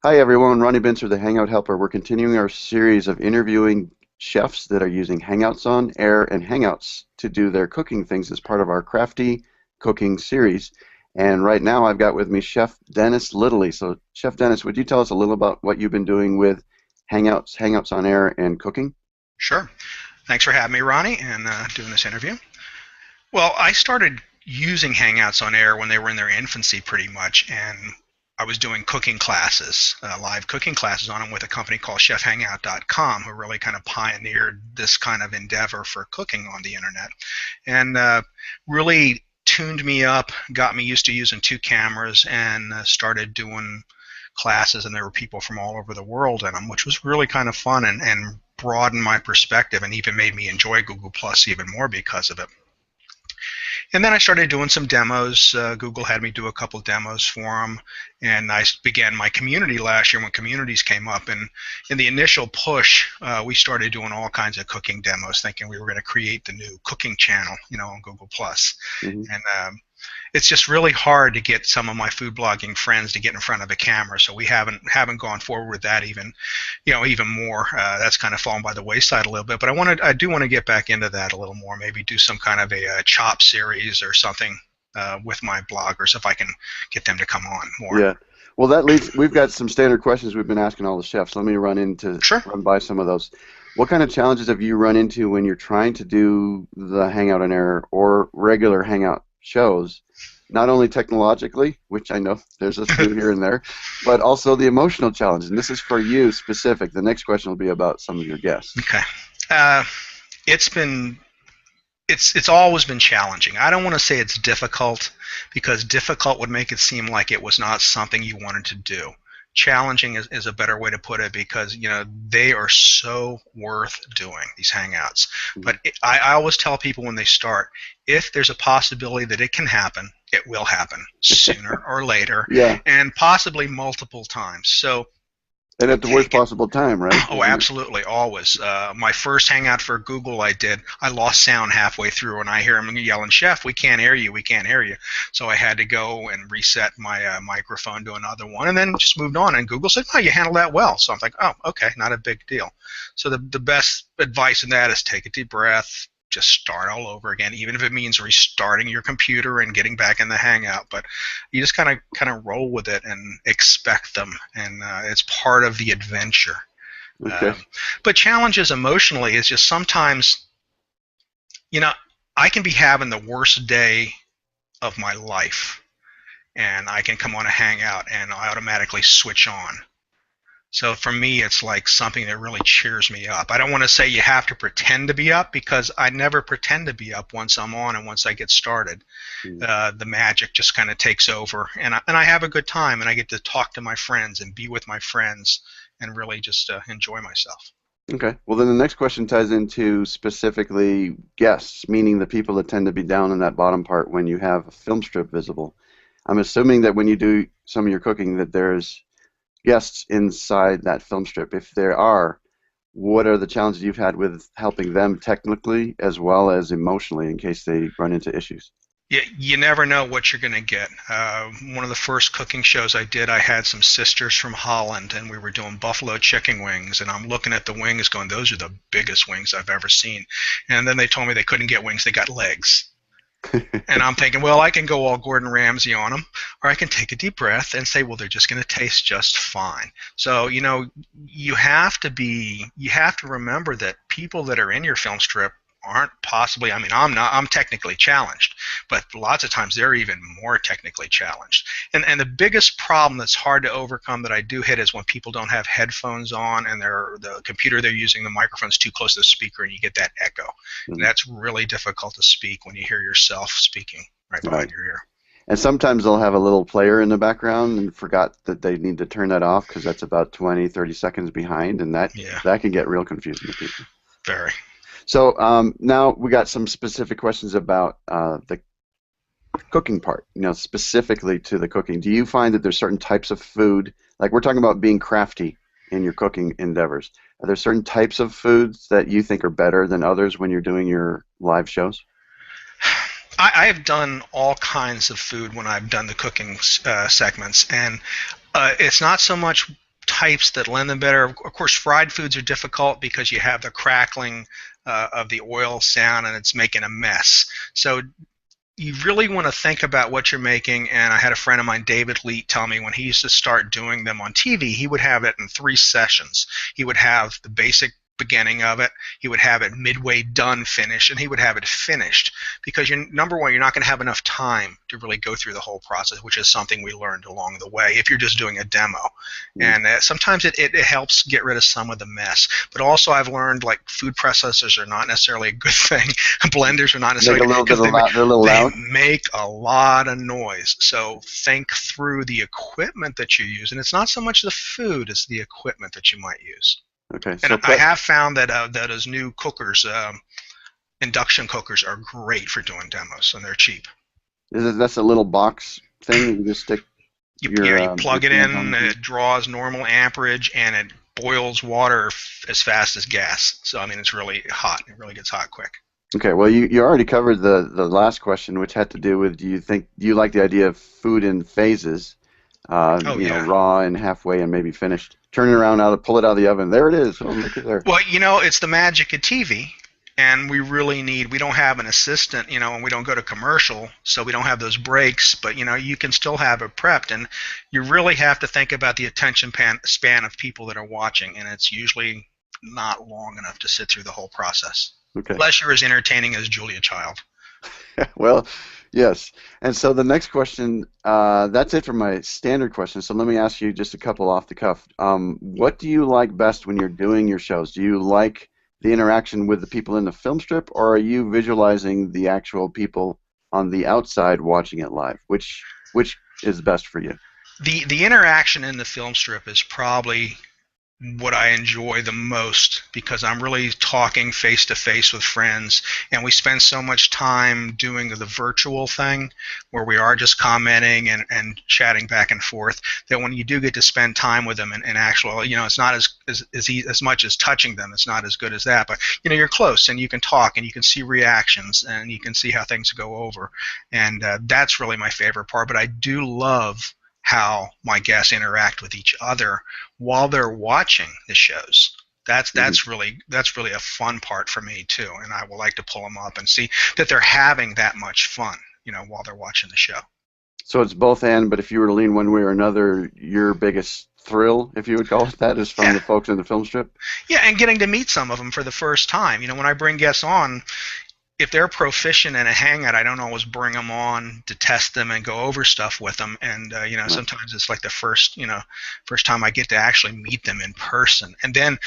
Hi everyone, Ronnie Bincer, the Hangout Helper. We're continuing our series of interviewing chefs that are using Hangouts on Air and Hangouts to do their cooking things as part of our Krafty cooking series. And right now I've got with me Chef Dennis Littley. So Chef Dennis, would you tell us a little about what you've been doing with Hangouts on Air and cooking? Sure. Thanks for having me, Ronnie, and doing this interview. Well, I started using Hangouts on Air when they were in their infancy, pretty much, and I was doing cooking classes, live cooking classes on them with a company called ChefHangout.com, who really kind of pioneered this kind of endeavor for cooking on the internet, and really tuned me up, got me used to using two cameras, and started doing classes, and there were people from all over the world in them, which was really kind of fun and broadened my perspective and even made me enjoy Google Plus even more because of it. And then I started doing some demos. Google had me do a couple demos for them, and I began my community last year when communities came up. And in the initial push, we started doing all kinds of cooking demos, thinking we were going to create the new cooking channel, on Google Plus. Hmm. And it's just really hard to get some of my food blogging friends to get in front of a camera, so we haven't gone forward with that even more. That's kind of fallen by the wayside a little bit, but I do want to get back into that a little more. Maybe do some kind of a chop series or something with my bloggers if I can get them to come on more. Yeah. Well, that leads. We've got some standard questions we've been asking all the chefs. Let me Sure. run by some of those. What kind of challenges have you run into when you're trying to do the Hangout on Air or regular Hangout shows, not only technologically, which I know there's a few here and there, but also the emotional challenges? And this is for you specific. The next question will be about some of your guests. Okay. Uh, it's been it's always been challenging. I don't want to say it's difficult, because difficult would make it seem like it was not something you wanted to do. Challenging is a better way to put it, because they are so worth doing, these hangouts. Mhm. But I always tell people when they start, if there's a possibility that it can happen, it will happen sooner or later, Yeah, and possibly multiple times. So and at the worst take it. possible time, right? Oh, absolutely, always. My first hangout for Google I lost sound halfway through, and I hear him yelling, "Chef, we can't hear you, we can't hear you." So I had to go and reset my microphone to another one, and then just moved on. And Google said, "Oh, you handled that well." So I'm like, "Oh, okay, not a big deal." So the best advice in that is take a deep breath, just start all over again, even if it means restarting your computer and getting back in the hangout. But you just kind of roll with it and expect them, and it's part of the adventure. Okay. But challenges emotionally is just sometimes, you know, I can be having the worst day of my life, and I can come on a hangout and I automatically switch on. So for me, it's like something that really cheers me up. I don't want to say you have to pretend to be up, because I never pretend to be up once I'm on and once I get started. Mm. The magic just kind of takes over, and I have a good time, and I get to talk to my friends and be with my friends and really just enjoy myself. Okay. Well, then the next question ties into specifically guests, meaning the people that tend to be down in that bottom part when you have a film strip visible. I'm assuming that when you do some of your cooking that there's guests inside that film strip. If there are, what are the challenges you've had with helping them technically as well as emotionally in case they run into issues? You never know what you're going to get. One of the first cooking shows I did, I had some sisters from Holland, and we were doing buffalo chicken wings, and I'm looking at the wings going, those are the biggest wings I've ever seen. And then they told me they couldn't get wings, they got legs. And I'm thinking, well, I can go all Gordon Ramsay on them, or I can take a deep breath and say, well, they're just going to taste just fine. So, you have to remember that people that are in your film strip aren't possibly, I mean, I'm technically challenged, but lots of times they're even more technically challenged. And the biggest problem that's hard to overcome that I do hit is when people don't have headphones on, and the computer they're using, the microphone's too close to the speaker, and you get that echo. And Mhm. that's really difficult to speak when you hear yourself speaking right Right. behind your ear. And sometimes they'll have a little player in the background and forgot that they need to turn that off because that's about 20, 30 seconds behind, and that Yeah, that can get real confusing to people. very. So now we got some specific questions about the cooking part, specifically to the cooking. Do you find that there's certain types of food, like we're talking about being crafty in your cooking endeavors? Are there certain types of foods that you think are better than others when you're doing your live shows? I have done all kinds of food when I've done the cooking segments, and it's not so much types that lend them better. Of course, fried foods are difficult because you have the crackling of the oil sound and it's making a mess. So you really want to think about what you're making. And I had a friend of mine, David Leet, tell me when he used to start doing them on TV, he would have it in 3 sessions. He would have the basic beginning of it, he would have it midway done finished, and he would have it finished, because number one, you're not going to have enough time to really go through the whole process, which is something we learned along the way if you're just doing a demo. And sometimes it helps get rid of some of the mess, but also I've learned like food processors are not necessarily a good thing. Blenders are not necessarily make a little bit of loud, they're a little loud. They make a lot of noise, so think through the equipment that you use, and it's not so much the food, it's the equipment that you might use. Okay. And I have found that those new cookers, induction cookers, are great for doing demos, and they're cheap. That's a little box thing you just stick. You plug it in, it draws normal amperage, and it boils water as fast as gas. So I mean, it's really hot. It really gets hot quick. Okay. Well, you already covered the last question, which had to do with do you like the idea of food in phases? Raw and halfway and maybe finished. Turn it around, pull it out of the oven. There it is. Oh, look at there. Well, it's the magic of TV, and we don't have an assistant, and we don't go to commercial, so we don't have those breaks, but, you can still have it prepped, and you really have to think about the attention span of people that are watching, and it's usually not long enough to sit through the whole process. Okay. Unless you're as entertaining as Julia Child. Well, yes. And so the next question, that's it for my standard questions. So let me ask you just a couple off the cuff. What do you like best when you're doing your shows? Do you like the interaction with the people in the film strip, or are you visualizing the actual people on the outside watching it live? Which is best for you? The interaction in the film strip is probably what I enjoy the most, because I'm really talking face to face with friends, and we spend so much time doing the virtual thing where we are just commenting and chatting back and forth, that when you do get to spend time with them and actual, it's not as much as touching them, it's not as good as that, but you're close and you can talk and you can see reactions and you can see how things go over, and that's really my favorite part. But I do love how my guests interact with each other while they're watching the shows. That's really a fun part for me too, and I would like to pull them up and see that they're having that much fun, while they're watching the show. So it's both and, but if you were to lean one way or another, your biggest thrill, if you would call it that, is from the folks in the film strip? Yeah, and getting to meet some of them for the first time. When I bring guests on, if they're proficient in a Hangout, I don't always bring them on to test them and go over stuff with them. And sometimes it's like the first time I get to actually meet them in person. And then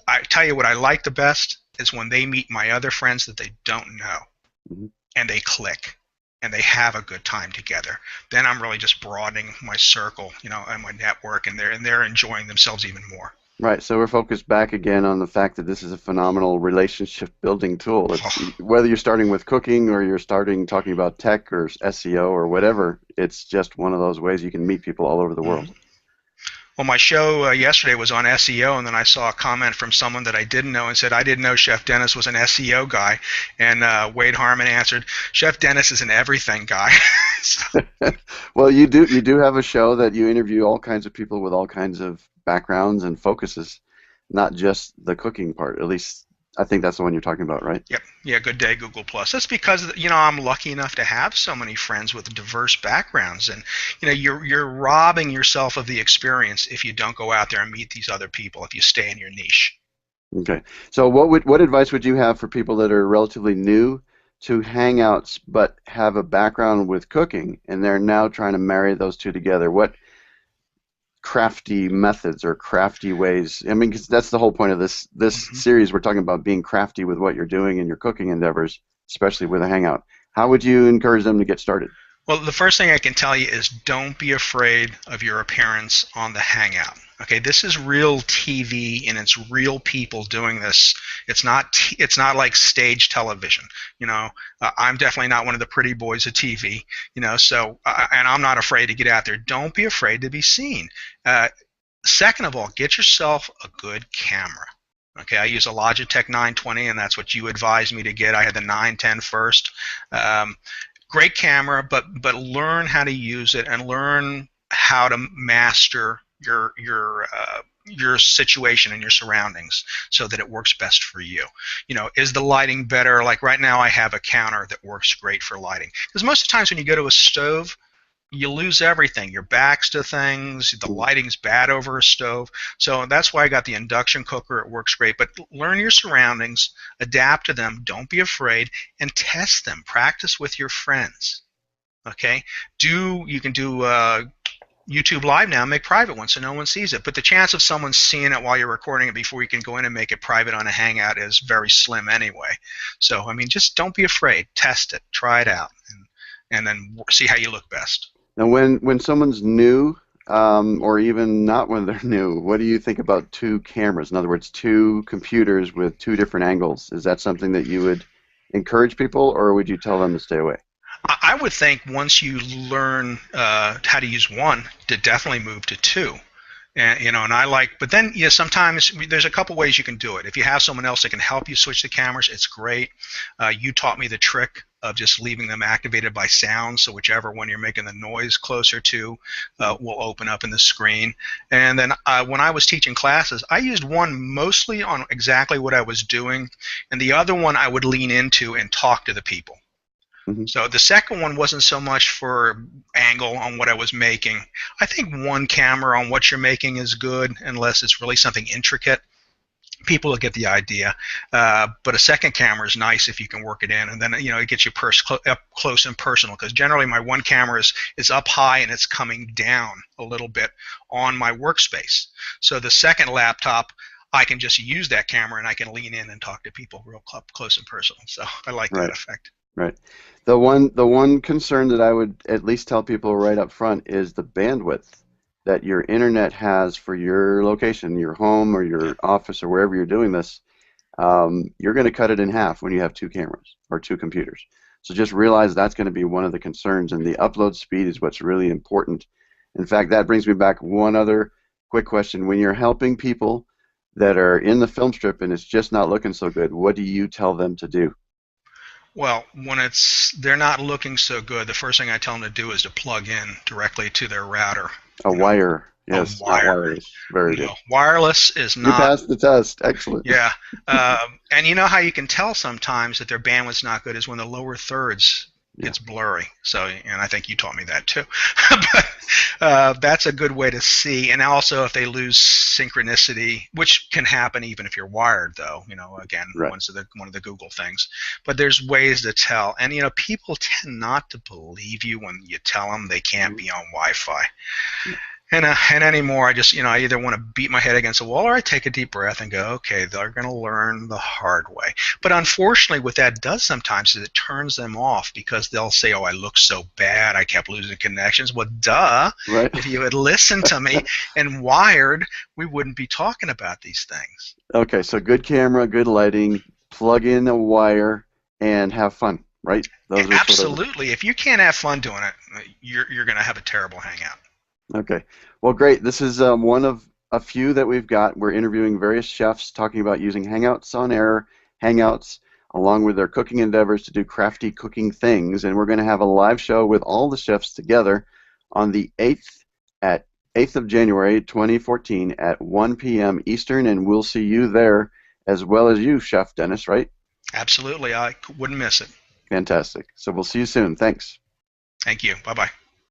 I tell you what I like the best is when they meet my other friends that they don't know, and they click and they have a good time together. Then I'm really just broadening my circle, and my network, and they're enjoying themselves even more. Right, so we're focused back again on the fact that this is a phenomenal relationship-building tool. Whether you're starting with cooking or you're talking about tech or SEO or whatever, it's just one of those ways you can meet people all over the world. Well, my show yesterday was on SEO, and then I saw a comment from someone that I didn't know and said, I didn't know Chef Dennis was an SEO guy. And Wade Harmon answered, Chef Dennis is an everything guy. Well, you do have a show that you interview all kinds of people with all kinds of backgrounds and focuses, not just the cooking part. At least I think that's the one you're talking about, right? Yep. Yeah, Good Day Google Plus. That's because I'm lucky enough to have so many friends with diverse backgrounds, and you're robbing yourself of the experience if you don't go out there and meet these other people, if you stay in your niche. Okay. So what advice would you have for people that are relatively new to Hangouts but have a background with cooking and they're now trying to marry those two together? What crafty methods or crafty ways? I mean, because that's the whole point of this series. We're talking about being crafty with what you're doing in your cooking endeavors, especially with a Hangout. How would you encourage them to get started? Well, the first thing I can tell you is don't be afraid of your appearance on the Hangout. Okay, this is real TV, and it's real people doing this. It's not like stage television. I'm definitely not one of the pretty boys of TV. So and I'm not afraid to get out there. Don't be afraid to be seen. Second of all, get yourself a good camera. Okay, I use a Logitech 920, and that's what you advised me to get. I had the 910 first. Great camera, but learn how to use it and learn how to master your situation and your surroundings so that it works best for you. Is the lighting better? Like right now, I have a counter that works great for lighting. Because most of the times when you go to a stove, you lose everything. Your back's to things. The lighting's bad over a stove. So that's why I got the induction cooker. It works great. But learn your surroundings, adapt to them. Don't be afraid, and test them. Practice with your friends. Okay? You can do YouTube Live now, make private ones so no one sees it. But the chance of someone seeing it while you're recording it before you can go in and make it private on a Hangout is very slim anyway. So, I mean, just don't be afraid. Test it. Try it out. And then see how you look best. Now, when someone's new, or even not when they're new, what do you think about two cameras? In other words, two computers with two different angles. Is that something that you would encourage people, or would you tell them to stay away? I would think once you learn how to use one, to definitely move to two. And I like, but then sometimes there's a couple ways you can do it. If you have someone else that can help you switch the cameras, it's great. You taught me the trick of just leaving them activated by sound, so whichever one you're making the noise closer to will open up in the screen. And then when I was teaching classes, I used one mostly on exactly what I was doing, and the other one I would lean into and talk to the people. So the second one wasn't so much for angle on what I was making. I think one camera on what you're making is good unless it's really something intricate. People will get the idea. But a second camera is nice if you can work it in, and then it gets you up close and personal, because generally my one camera is up high and it's coming down a little bit on my workspace. So the second laptop, I can just use that camera and I can lean in and talk to people real close and personal. So I like that effect. Right. The one concern that I would at least tell people right up front is the bandwidth that your internet has for your location, your home or your office or wherever you're doing this. You're going to cut it in half when you have two cameras or two computers. So just realize that's going to be one of the concerns, and the upload speed is what's really important. In fact, that brings me back one other quick question. When you're helping people that are in the film strip and it's just not looking so good, what do you tell them to do? Well, when they're not looking so good, the first thing I tell them to do is to plug in directly to their router. A wire. Yes, a wire. Not wireless. Very good. Wireless is not. You passed the test. Excellent. Yeah. And you know how you can tell sometimes that their bandwidth's not good is when the lower thirds gets blurry. So, and I think you taught me that too. But that's a good way to see. And also if they lose synchronicity, which can happen even if you're wired, though. Again, one of the Google things. But there's ways to tell. And people tend not to believe you when you tell them they can't be on Wi-Fi. And anymore, I just, I either want to beat my head against a wall or I take a deep breath and go, okay, they're going to learn the hard way. But unfortunately, what that does sometimes is it turns them off, because they'll say, oh, I look so bad, I kept losing connections. Well, duh. Right. If you had listened to me and wired, we wouldn't be talking about these things. Okay, so good camera, good lighting, plug in a wire, and have fun, right? Those absolutely. If you can't have fun doing it, you're going to have a terrible hangout. Okay. Well, great. This is one of a few that we've got. We're interviewing various chefs talking about using Hangouts on Air, Hangouts, along with their cooking endeavors to do crafty cooking things. And we're going to have a live show with all the chefs together on the 8th of January, 2014 at 1 p.m. Eastern, and we'll see you there as well as you, Chef Dennis, right? Absolutely. I wouldn't miss it. Fantastic. So we'll see you soon. Thanks. Thank you. Bye-bye.